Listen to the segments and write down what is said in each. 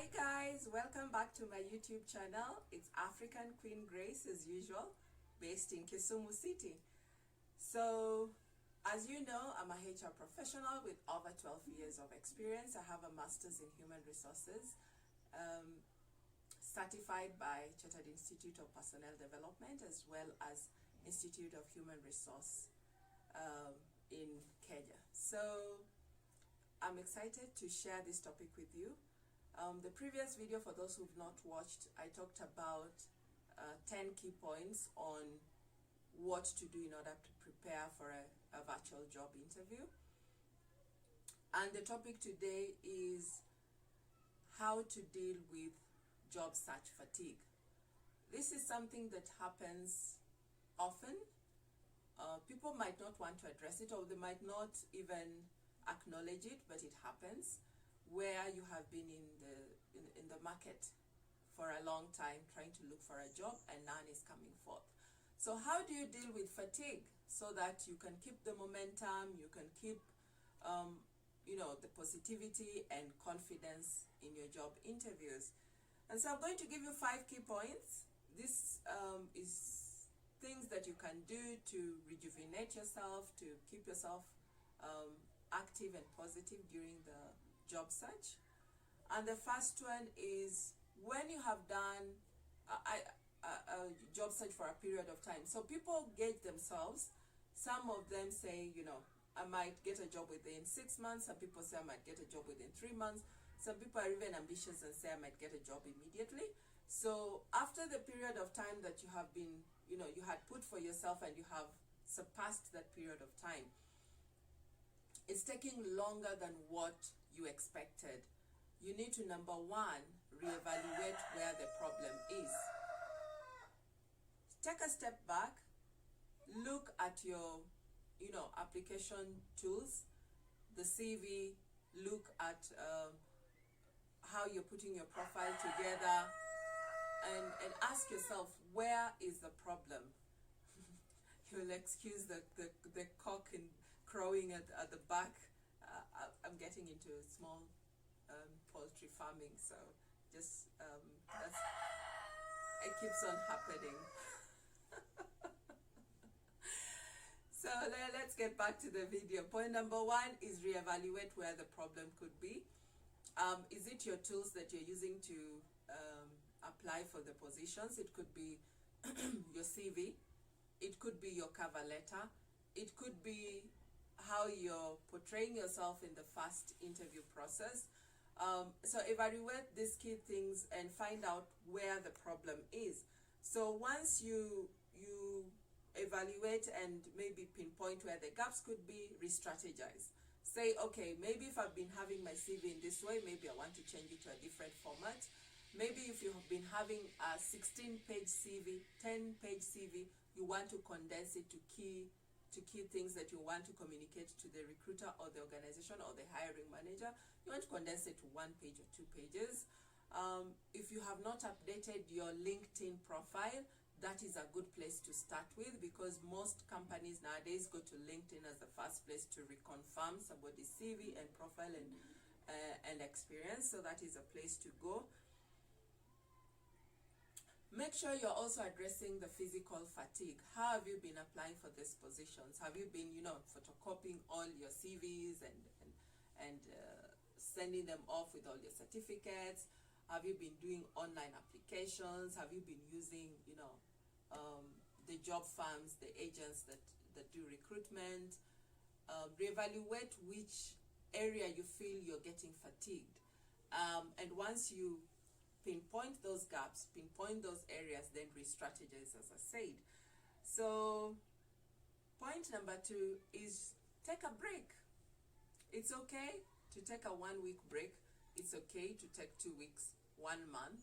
Hi guys, welcome back to my YouTube channel. It's African Queen Grace as usual, based in Kisumu City. So, as you know, I'm a HR professional with over 12 years of experience. I have a master's in human resources, certified by Chartered Institute of Personnel Development as well as Institute of Human Resource in Kenya. So, I'm excited to share this topic with you. The previous video, for those who've not watched, I talked about 10 key points on what to do in order to prepare for a virtual job interview. And the topic today is how to deal with job search fatigue. This is something that happens often. People might not want to address it, or they might not even acknowledge it, but it happens, where you have been in the market for a long time trying to look for a job and none is coming forth. So how do you deal with fatigue so that you can keep the momentum, you can keep the positivity and confidence in your job interviews? And so I'm going to give you 5 key points. This is things that you can do to rejuvenate yourself, to keep yourself active and positive during the job search. And the first one is when you have done a job search for a period of time. So people gauge themselves. Some of them say, I might get a job within 6 months. Some people say I might get a job within 3 months. Some people are even ambitious and say I might get a job immediately. So after the period of time that you have been, you had put for yourself and you have surpassed that period of time, it's taking longer than what you expected. You need to, number one, reevaluate where the problem is. Take a step back, look at your, application tools, the CV, look at how you're putting your profile together, and ask yourself, where is the problem? You'll excuse the cock and crowing at the back. I'm getting into small poultry farming, so just it keeps on happening. So let's get back to the video. Point number 1 is reevaluate where the problem could be. Is it your tools that you're using to apply for the positions? It could be your CV. It could be your cover letter. It could be how you're portraying yourself in the first interview process. So evaluate these key things and find out where the problem is. So once you evaluate and maybe pinpoint where the gaps could be, re-strategize. Say, okay, maybe if I've been having my CV in this way, maybe I want to change it to a different format. Maybe if you have been having a 16-page CV, 10-page CV, you want to condense it to key things that you want to communicate to the recruiter or the organization or the hiring manager. You want to condense it to 1 page or 2 pages. If you have not updated your LinkedIn profile, that is a good place to start with, because most companies nowadays go to LinkedIn as the first place to reconfirm somebody's CV and profile and experience. So that is a place to go. Make sure you're also addressing the physical fatigue. How have you been applying for these positions? Have you been, photocopying all your CVs and sending them off with all your certificates? Have you been doing online applications? Have you been using, the job firms, the agents that do recruitment? Reevaluate which area you feel you're getting fatigued. And once you pinpoint those gaps, pinpoint those areas, then re-strategize, as I said. So point number 2 is take a break. It's okay to take a 1-week break. It's okay to take 2 weeks, 1 month,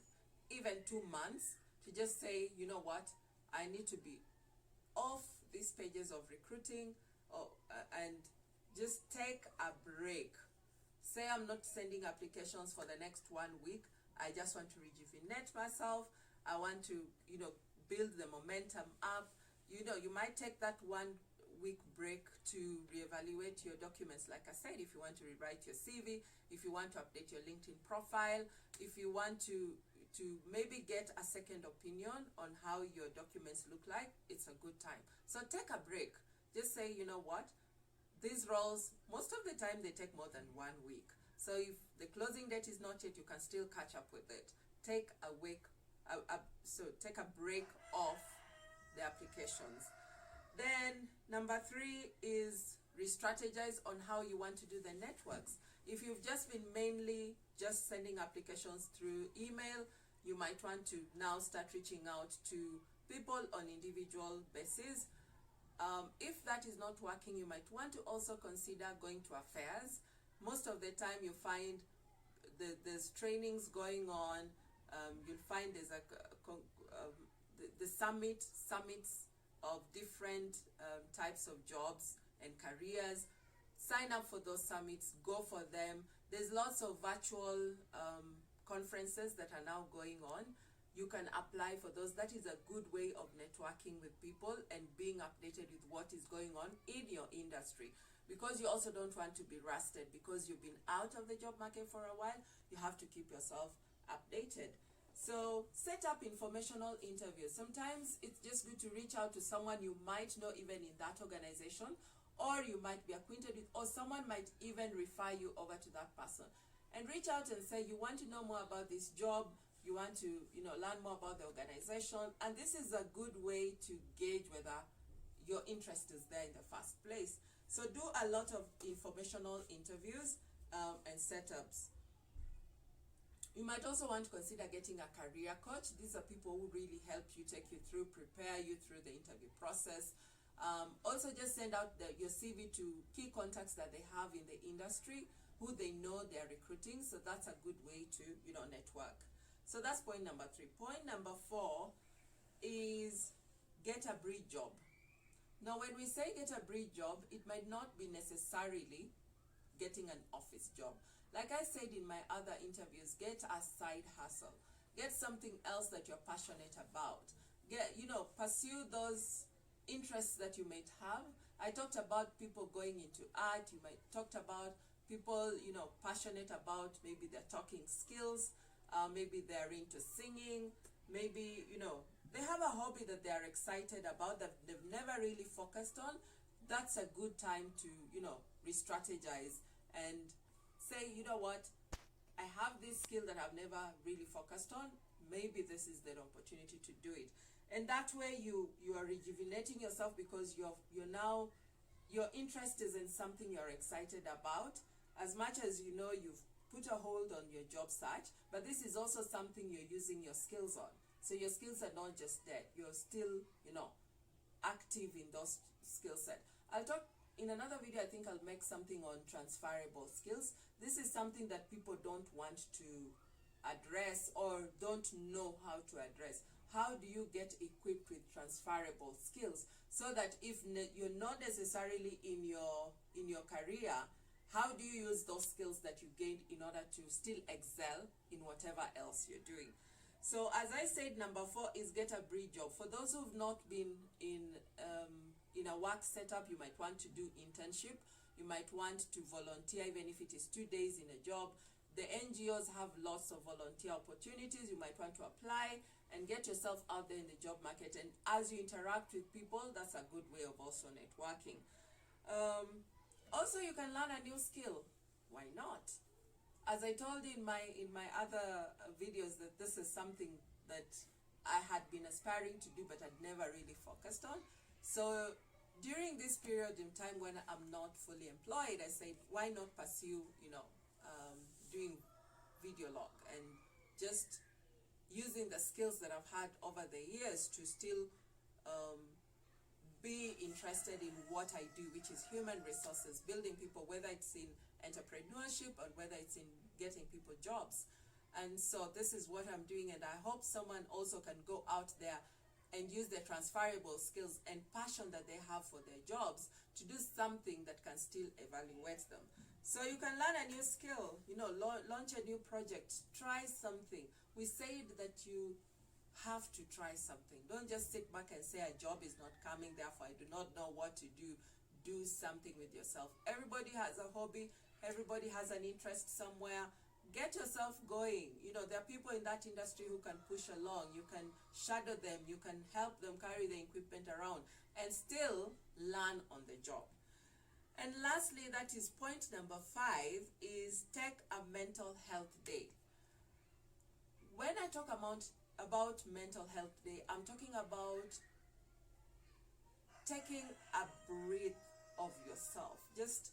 even 2 months, to just say, you know what, I need to be off these pages of recruiting, and just take a break. Say I'm not sending applications for the next 1 week. I just want to rejuvenate myself. I want to, build the momentum up. You might take that 1 week break to reevaluate your documents. Like I said, if you want to rewrite your CV, if you want to update your LinkedIn profile, if you want to maybe get a second opinion on how your documents look like, it's a good time. So take a break. Just say, you know what, these roles, most of the time they take more than 1 week. So if the closing date is not yet, you can still catch up with it. Take a week, take a break off the applications. Then number 3 is re-strategize on how you want to do the networks. If you've just been mainly just sending applications through email, you might want to now start reaching out to people on individual basis. If that is not working, you might want to also consider going to affairs. Most of the time you find there's trainings going on. You'll find there's the summits of different types of jobs and careers. Sign up for those summits, go for them. There's lots of virtual conferences that are now going on. You can apply for those. That is a good way of networking with people and being updated with what is going on in your industry. Because you also don't want to be rusted because you've been out of the job market for a while. You have to keep yourself updated. So set up informational interviews. Sometimes it's just good to reach out to someone you might know even in that organization, or you might be acquainted with, or someone might even refer you over to that person. And reach out and say, you want to know more about this job, you want to learn more about the organization, and this is a good way to gauge whether your interest is there in the first place. So do a lot of informational interviews and setups. You might also want to consider getting a career coach. These are people who really help you, take you through, prepare you through the interview process. Also just send out your CV to key contacts that they have in the industry, who they know they're recruiting. So that's a good way to network. So that's point number 3. Point number 4 is get a brief job. Now when we say get a brief job, it might not be necessarily getting an office job. Like I said in my other interviews, get a side hustle. Get something else that you're passionate about. Pursue those interests that you might have. I talked about people going into art. You might talked about people, passionate about maybe their talking skills. Maybe they're into singing. Maybe, they have a hobby that they're excited about that they've never really focused on. That's a good time to, re-strategize and say, you know what, I have this skill that I've never really focused on. Maybe this is the opportunity to do it. And that way you are rejuvenating yourself because your interest is in something you're excited about. As much as you've put a hold on your job search, but this is also something you're using your skills on. So your skills are not just dead. You're still, active in those skill set. I'll talk in another video. I think I'll make something on transferable skills. This is something that people don't want to address or don't know how to address. How do you get equipped with transferable skills so that if you're not necessarily in your career, how do you use those skills that you gained in order to still excel in whatever else you're doing? So as I said, number 4 is get a brief job. For those who've not been in a work setup, you might want to do internship. You might want to volunteer, even if it is 2 days in a job. The NGOs have lots of volunteer opportunities. You might want to apply and get yourself out there in the job market. And as you interact with people, that's a good way of also networking. Also, you can learn a new skill. Why not? As I told you in my other videos, that this is something that I had been aspiring to do, but I'd never really focused on. So during this period in time when I'm not fully employed, I said, why not pursue, doing video log and just using the skills that I've had over the years to still be interested in what I do, which is human resources, building people, whether it's in entrepreneurship or whether it's in getting people jobs. And so this is what I'm doing, and I hope someone also can go out there and use their transferable skills and passion that they have for their jobs to do something that can still evaluate them. So you can learn a new skill, launch a new project, try something. We said that you have to try something. Don't just sit back and say a job is not coming, therefore I do not know what to do. do something with yourself. Everybody has a hobby, everybody has an interest somewhere. Get yourself going. You know, there are people in that industry who can push along. You can shadow them, you can help them carry the equipment around and still learn on the job. And lastly, that is point number 5, is take a mental health day. When I talk about mental health day, I'm talking about taking a breath of yourself. Just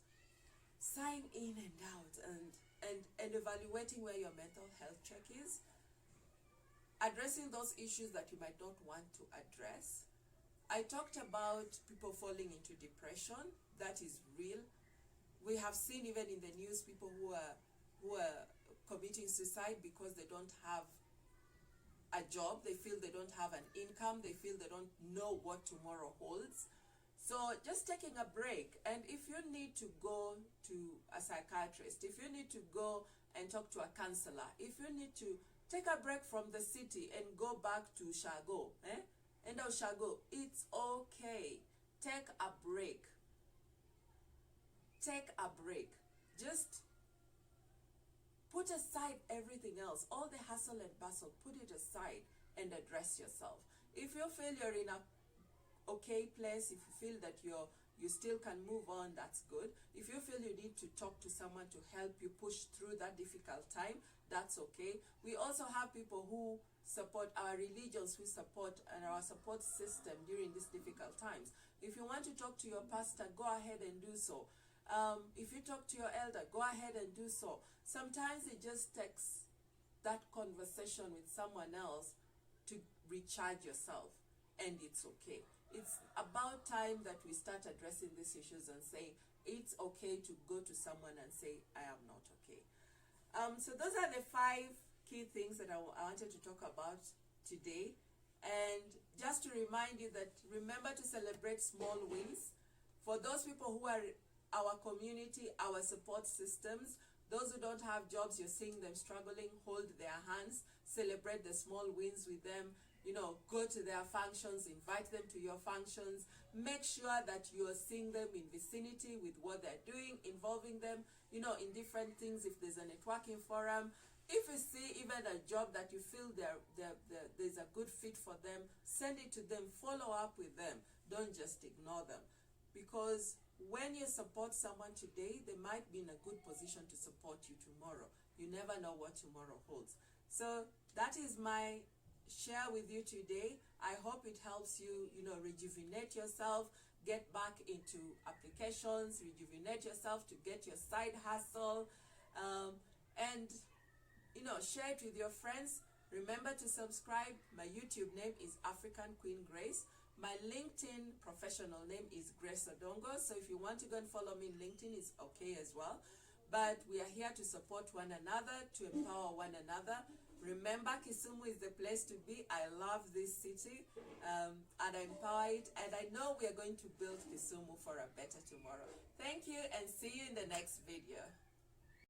sighing in and out and evaluating where your mental health check is. Addressing those issues that you might not want to address. I talked about people falling into depression. That is real. We have seen even in the news people who are committing suicide because they don't have a job, they feel they don't have an income, they feel they don't know what tomorrow holds. So just taking a break, and if you need to go to a psychiatrist, if you need to go and talk to a counselor, if you need to take a break from the city and go back to Shago, Shago, it's okay. Take a break. Take a break. Just put aside everything else, all the hustle and bustle, put it aside and address yourself. If you feel you're in a okay place, if you feel that you still can move on, that's good. If you feel you need to talk to someone to help you push through that difficult time, that's okay. We also have people who support our religions, who support and our support system during these difficult times. If you want to talk to your pastor, go ahead and do so. If you talk to your elder, go ahead and do so. Sometimes it just takes that conversation with someone else to recharge yourself, and it's okay. It's about time that we start addressing these issues and saying it's okay to go to someone and say, I am not okay. So those are the 5 key things that I wanted to talk about today. And just to remind you that remember to celebrate small wins. For those people who are our community, our support systems, those who don't have jobs, you're seeing them struggling, hold their hands, celebrate the small wins with them. You know, go to their functions, invite them to your functions, make sure that you are seeing them in vicinity with what they're doing, involving them, you know, in different things. If there's a networking forum, if you see even a job that you feel there's a good fit for them, send it to them, follow up with them. Don't just ignore them. Because when you support someone today, they might be in a good position to support you tomorrow. You never know what tomorrow holds. So that is my share with you today. I hope it helps you, you know, rejuvenate yourself, get back into applications, rejuvenate yourself to get your side hustle, and, you know, share it with your friends. Remember to subscribe. My YouTube name is African Queen Grace. My LinkedIn professional name is Grace Odongo. So if you want to go and follow me on LinkedIn, it's okay as well. But we are here to support one another, to empower one another. Remember, Kisumu is the place to be. I love this city, and I empower it. And I know we are going to build Kisumu for a better tomorrow. Thank you, and see you in the next video.